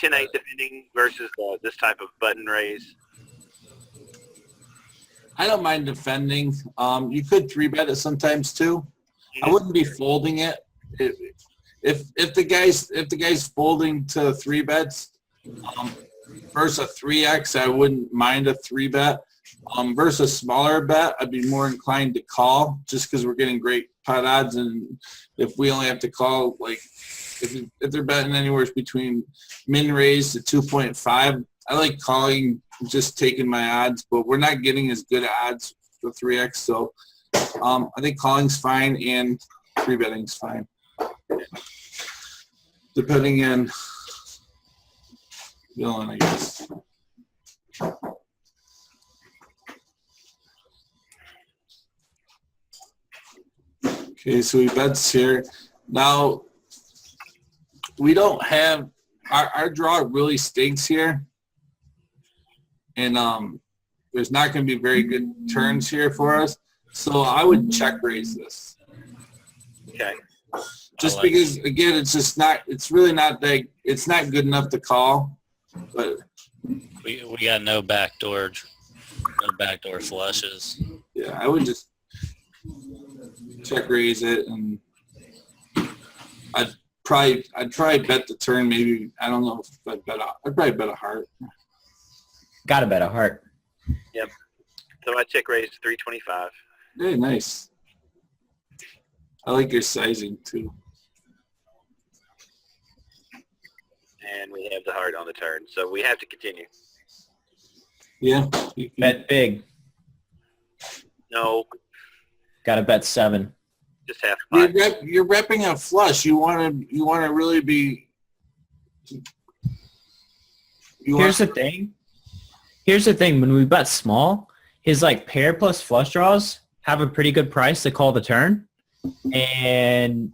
10-8 defending versus this type of button raise? I don't mind defending. You could 3-bet it sometimes too. I wouldn't be folding it. If the guy's folding to 3-bets versus a 3x, I wouldn't mind a 3-bet. Versus a smaller bet, I'd be more inclined to call just because we're getting great pot odds, and if we only have to call, like if they're betting anywhere between min raise to 2.5, I like calling, just taking my odds, but we're not getting as good odds for 3x, so I think calling's fine and 3-betting's fine, depending on villain, I guess. Okay, so we bets here. Now, we don't have our draw really stinks here, and there's not going to be very good turns here for us. So I would check raise this. Okay. Just because again, it's just not. It's really not that. It's not good enough to call. But we got no backdoor flushes. Yeah, I would just check raise it, and I'd probably bet the turn. Maybe I don't know if I'd probably bet a heart. Gotta bet a heart. Yep. So I check raise 325. Very nice. I like your sizing too. And we have the heart on the turn, so we have to continue. Yeah. Bet big. No. Gotta bet 7. Just half. You're repping a flush. You want to really be. Here's the thing. When we bet small, his like pair plus flush draws have a pretty good price to call the turn, and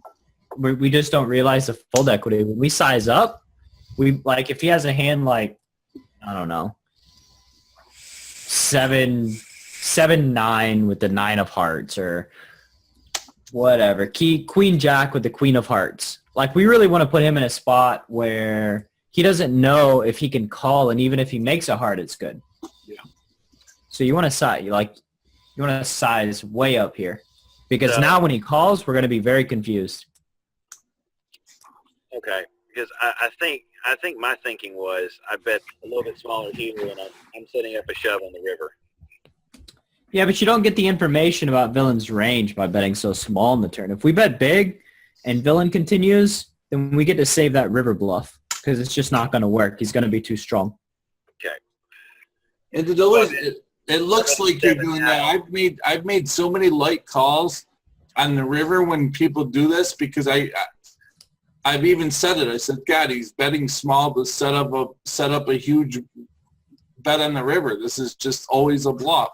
we just don't realize the fold equity. When we size up, we like if he has a hand like I don't know 7-9 with the 9 of hearts or whatever, queen jack with the queen of hearts. Like we really want to put him in a spot where he doesn't know if he can call, and even if he makes a heart, it's good. Yeah. So you want to size way up here, because now when he calls, we're going to be very confused. Okay, because I think my thinking was I bet a little bit smaller here, and I'm setting up a shove on the river. Yeah, but you don't get the information about villain's range by betting so small in the turn. If we bet big and villain continues, then we get to save that river bluff because it's just not going to work. He's going to be too strong. Okay. And it looks like you're doing that. I've made so many light calls on the river when people do this because I've even said it. I said, God, he's betting small to set up a huge bet on the river. This is just always a bluff.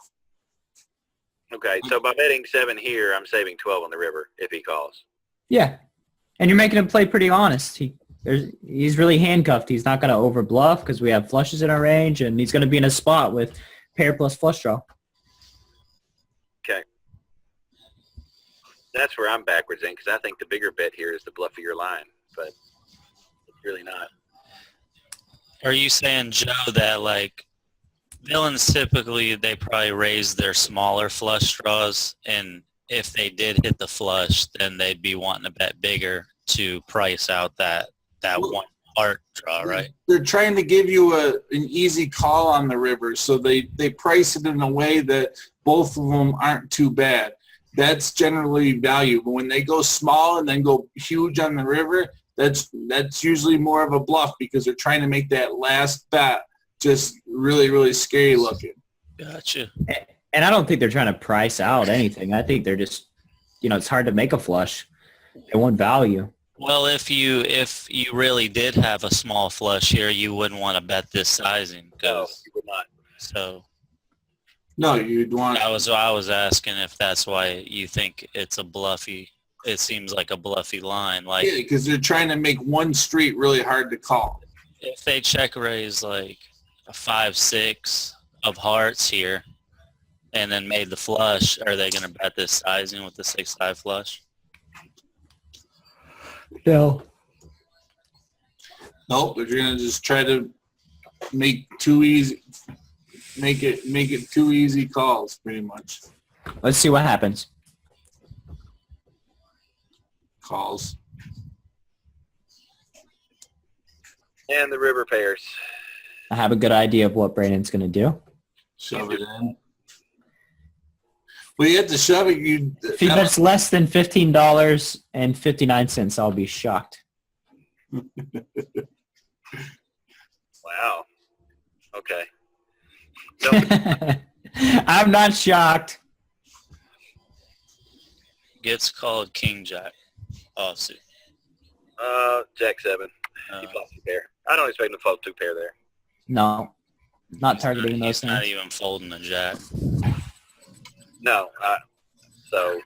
Okay, so by betting 7 here, I'm saving 12 on the river if he calls. Yeah, and you're making him play pretty honest. He's really handcuffed. He's not going to over bluff because we have flushes in our range, and he's going to be in a spot with pair plus flush draw. Okay. That's where I'm backwards in because I think the bigger bet here is the bluffier line, but it's really not. Are you saying, Joe, that like villains typically they probably raise their smaller flush draws, and if they did hit the flush, then they'd be wanting to bet bigger to price out that one heart draw, right? They're trying to give you an easy call on the river, so they price it in a way that both of them aren't too bad. That's generally value. But when they go small and then go huge on the river, that's usually more of a bluff because they're trying to make that last bet just really, really scary looking. Gotcha. And I don't think they're trying to price out anything. I think they're just, it's hard to make a flush. They want value. Well, if you really did have a small flush here, you wouldn't want to bet this sizing. No, you would not. So. No, you'd want. I was asking if that's why you think it's a bluffy. It seems like a bluffy line. Like, yeah, because they're trying to make one street really hard to call. If they check raise like a 5-6 of hearts here, and then made the flush, are they going to bet this sizing with the 6-5 flush? No. Nope. If you're gonna just try to make it too easy calls, pretty much. Let's see what happens. Calls. And the river pairs. I have a good idea of what Brandon's going to do. Shove it in. Well, you have to shove it. If he bets less than $15.59, I'll be shocked. Wow. Okay. So, I'm not shocked. Gets called King Jack offsuit. Jack 7. He flops 2 pair. I don't expect him to flop 2 pair there. No, not targeting those He's not things. even folding the jack. No. So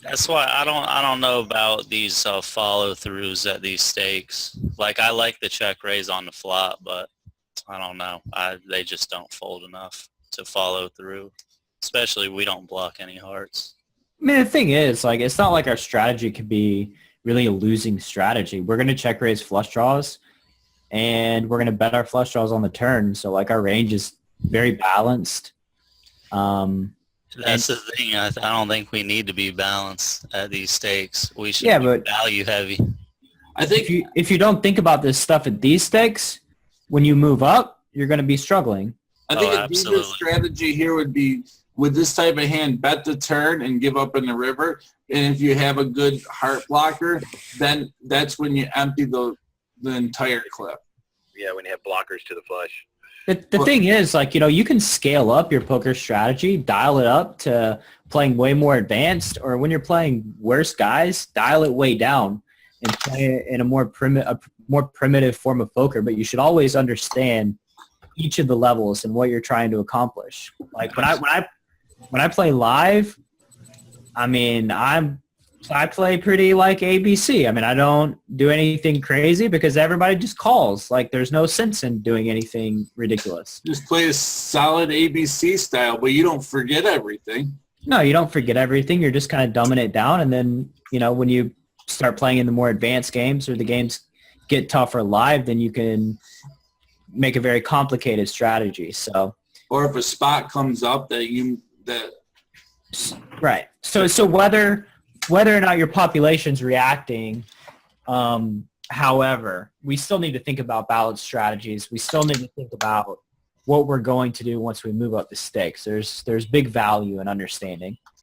That's why I don't know about these follow throughs at these stakes. Like I like the check raise on the flop, but I don't know. They just don't fold enough to follow through. Especially we don't block any hearts. I mean, the thing is, like, it's not like our strategy could be really a losing strategy. We're going to check raise flush draws, and we're going to bet our flush draws on the turn. So, like, our range is very balanced. That's the thing. I don't think we need to be balanced at these stakes. We should be but value heavy. I think if you don't think about this stuff at these stakes, when you move up, you're going to be struggling. a deeper absolutely. strategy here would be with this type of hand, bet the turn and give up in the river. And if you have a good heart blocker, then that's when you empty the entire clip. yeah, when you have blockers to the flush. The thing is, like, you know, you can scale up your poker strategy, dial it up to playing way more advanced, or when you're playing worse guys, dial it way down and play it in a more primitive form of poker. But you should always understand each of the levels and what you're trying to accomplish. Like when I play live, I mean, I play pretty like ABC. I mean, I don't do anything crazy because everybody just calls. Like, there's no sense in doing anything ridiculous. Just play a solid ABC style, but you don't forget everything. No, you don't forget everything. You're just kind of dumbing it down. And then, you know, when you start playing in the more advanced games or the games get tougher live, then you can make a very complicated strategy. So, Or if a spot comes up right. So whether or not your population's reacting, however, we still need to think about balanced strategies. We still need to think about what we're going to do once we move up the stakes. There's big value in understanding.